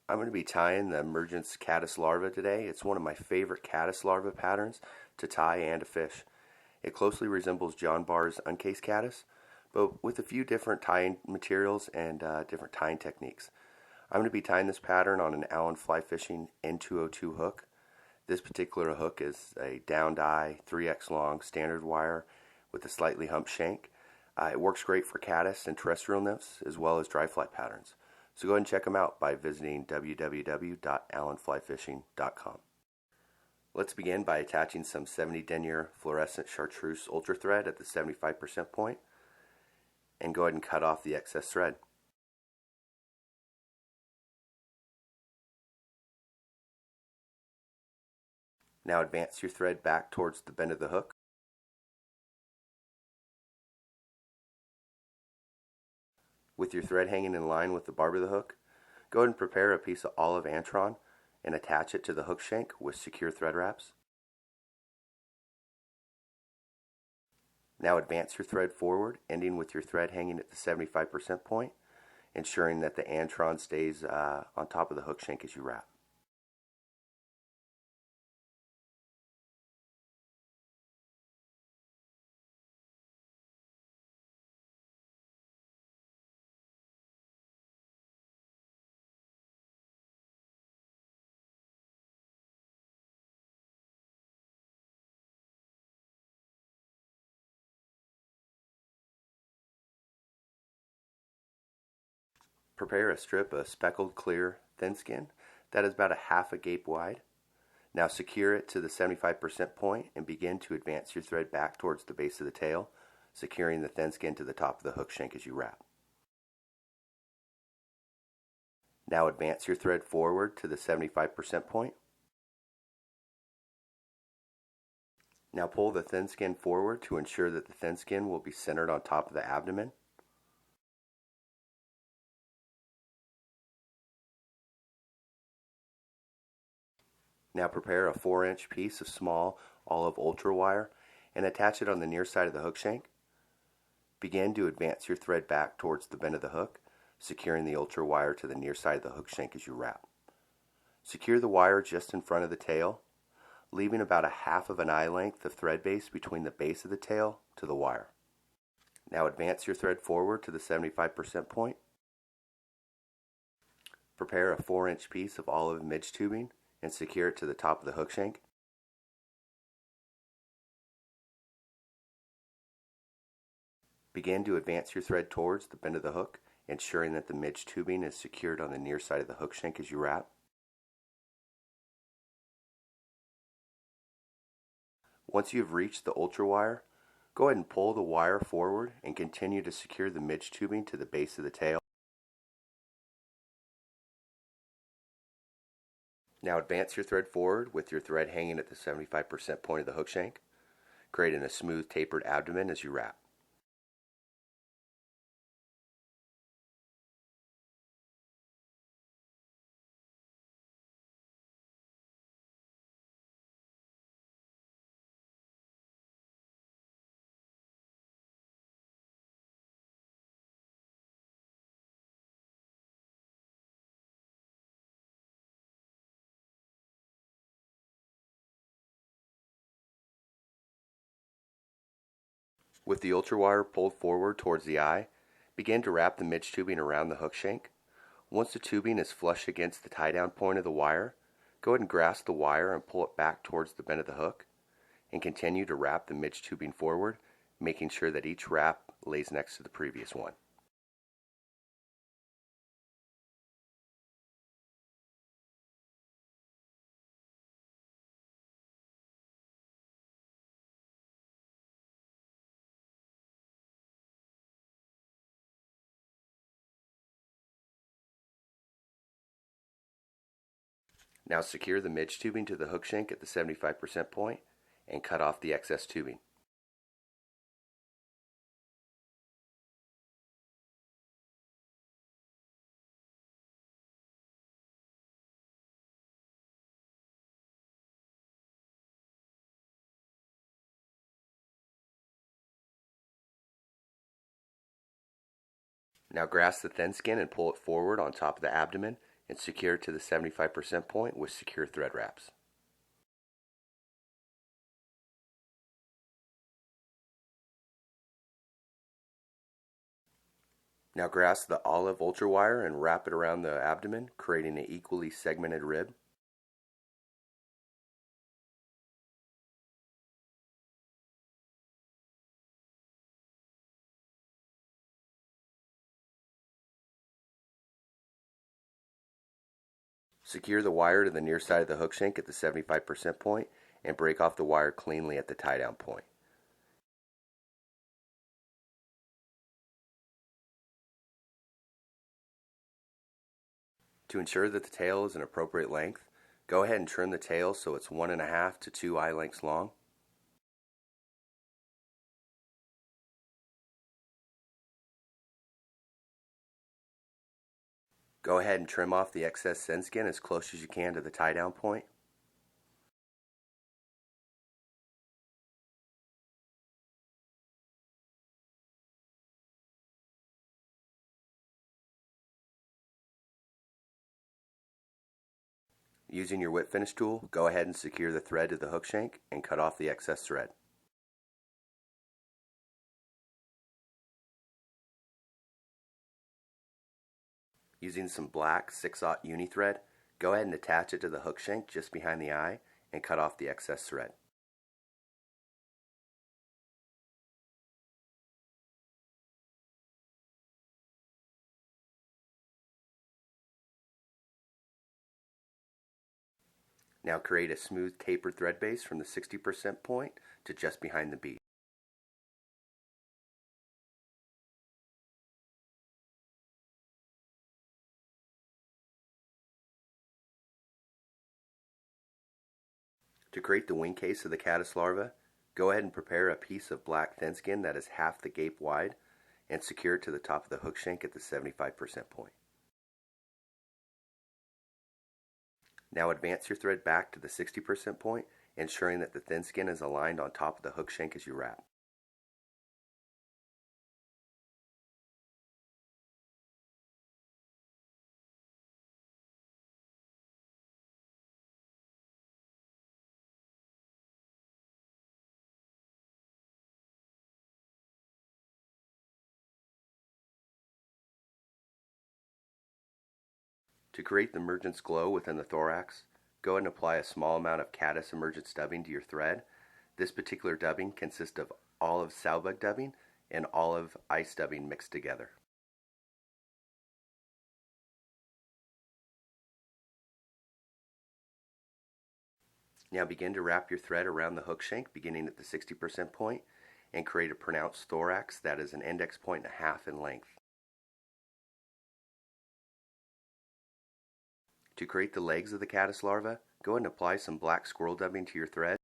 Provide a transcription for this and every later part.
I'm going to be tying the Emergence Caddis Larva today. It's one of my favorite Caddis Larva patterns to tie and to fish. It closely resembles John Barr's uncased caddis, but with a few different tying materials and different tying techniques. I'm going to be tying this pattern on an Allen fly fishing N202 hook. This particular hook is a down die, 3x long standard wire with a slightly humped shank. It works great for caddis and terrestrial nymphs as well as dry fly patterns. So go ahead and check them out by visiting www.allenflyfishing.com. Let's begin by attaching some 70 denier fluorescent chartreuse ultra thread at the 75% point and go ahead and cut off the excess thread. Now advance your thread back towards the bend of the hook. With your thread hanging in line with the barb of the hook, go ahead and prepare a piece of olive antron and attach it to the hook shank with secure thread wraps. Now advance your thread forward, ending with your thread hanging at the 75% point, ensuring that the antron stays on top of the hook shank as you wrap. Prepare a strip of speckled clear thin skin that is about a half a gape wide. Now secure it to the 75% point and begin to advance your thread back towards the base of the tail, securing the thin skin to the top of the hook shank as you wrap. Now advance your thread forward to the 75% point. Now pull the thin skin forward to ensure that the thin skin will be centered on top of the abdomen. Now prepare a 4-inch piece of small olive ultra wire and attach it on the near side of the hook shank. Begin to advance your thread back towards the bend of the hook, securing the ultra wire to the near side of the hook shank as you wrap. Secure the wire just in front of the tail, leaving about a half of an eye length of thread base between the base of the tail to the wire. Now advance your thread forward to the 75% point. Prepare a 4-inch piece of olive midge tubing and secure it to the top of the hook shank. Begin to advance your thread towards the bend of the hook, ensuring that the midge tubing is secured on the near side of the hook shank as you wrap. Once you've reached the ultra wire, go ahead and pull the wire forward and continue to secure the midge tubing to the base of the tail. Now advance your thread forward with your thread hanging at the 75% point of the hook shank, creating a smooth tapered abdomen as you wrap. With the ultra wire pulled forward towards the eye, begin to wrap the midge tubing around the hook shank. Once the tubing is flush against the tie down point of the wire, go ahead and grasp the wire and pull it back towards the bend of the hook, and continue to wrap the midge tubing forward, making sure that each wrap lays next to the previous one. Now secure the midge tubing to the hook shank at the 75% point and cut off the excess tubing. Now grasp the thin skin and pull it forward on top of the abdomen, and secure to the 75% point with secure thread wraps. Now grasp the olive ultra wire and wrap it around the abdomen, creating an equally segmented rib. Secure the wire to the near side of the hook shank at the 75% point and break off the wire cleanly at the tie down point. To ensure that the tail is an appropriate length, go ahead and trim the tail so it's 1.5 to 2 eye lengths long. Go ahead and trim off the excess thin skin as close as you can to the tie down point. Using your whip finish tool, go ahead and secure the thread to the hook shank and cut off the excess thread. Using some black 6/0 uni thread, go ahead and attach it to the hook shank just behind the eye and cut off the excess thread. Now create a smooth tapered thread base from the 60% point to just behind the bead. To create the wing case of the caddis larva, go ahead and prepare a piece of black thin skin that is half the gape wide and secure it to the top of the hook shank at the 75% point. Now advance your thread back to the 60% point, ensuring that the thin skin is aligned on top of the hook shank as you wrap. To create the emergence glow within the thorax, go ahead and apply a small amount of caddis emergence dubbing to your thread. This particular dubbing consists of olive salbug dubbing and olive ice dubbing mixed together. Now begin to wrap your thread around the hook shank beginning at the 60% point and create a pronounced thorax that is an index point and a half in length. To create the legs of the caddis larva, go ahead and apply some black squirrel dubbing to your thread.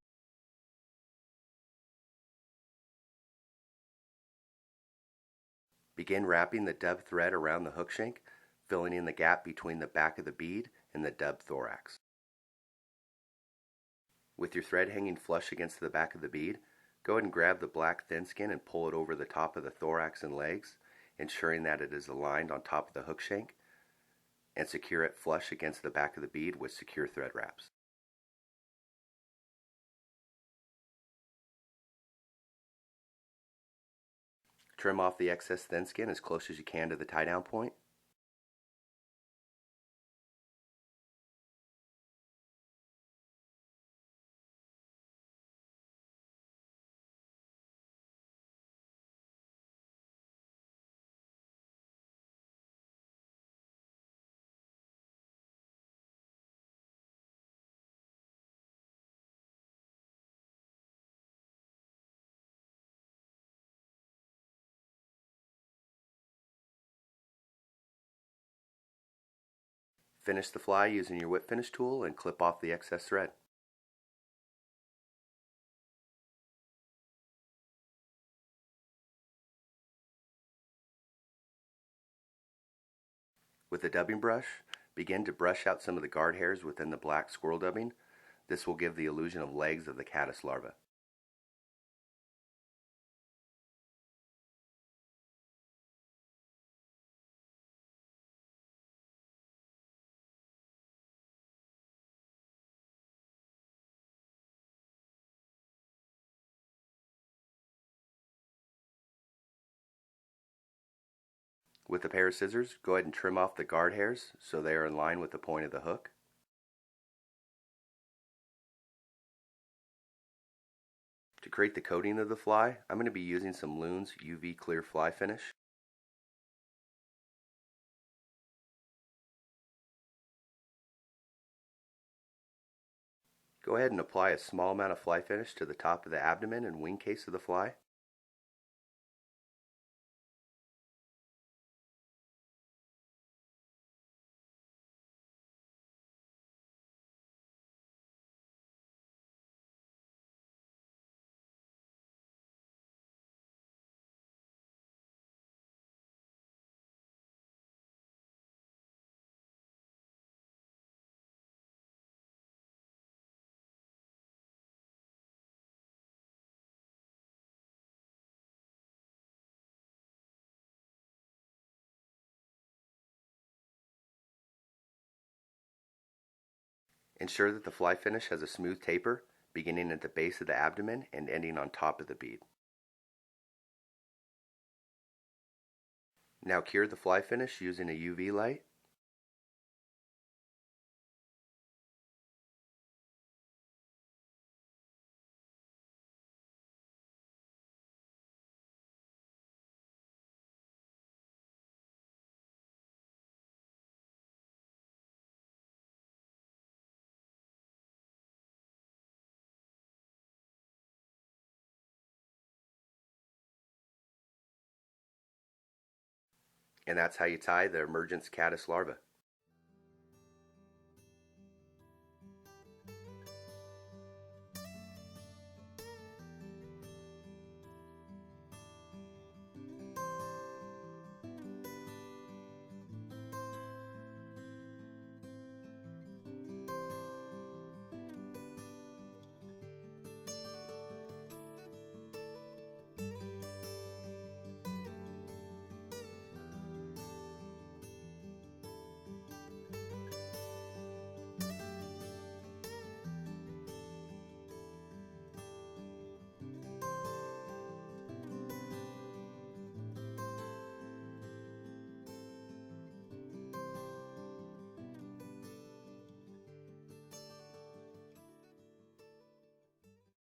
Begin wrapping the dub thread around the hook shank, filling in the gap between the back of the bead and the dub thorax. With your thread hanging flush against the back of the bead, go ahead and grab the black thin skin and pull it over the top of the thorax and legs, ensuring that it is aligned on top of the hook shank, and secure it flush against the back of the bead with secure thread wraps. Trim off the excess thin skin as close as you can to the tie down point. Finish the fly using your whip finish tool and clip off the excess thread. With a dubbing brush, begin to brush out some of the guard hairs within the black squirrel dubbing. This will give the illusion of legs of the caddis larva. With a pair of scissors, go ahead and trim off the guard hairs so they are in line with the point of the hook. To create the coating of the fly, I'm going to be using some Loon's UV Clear Fly Finish. Go ahead and apply a small amount of fly finish to the top of the abdomen and wing case of the fly. Ensure that the fly finish has a smooth taper, beginning at the base of the abdomen and ending on top of the bead. Now cure the fly finish using a UV light. And that's how you tie the Emergence caddis larva.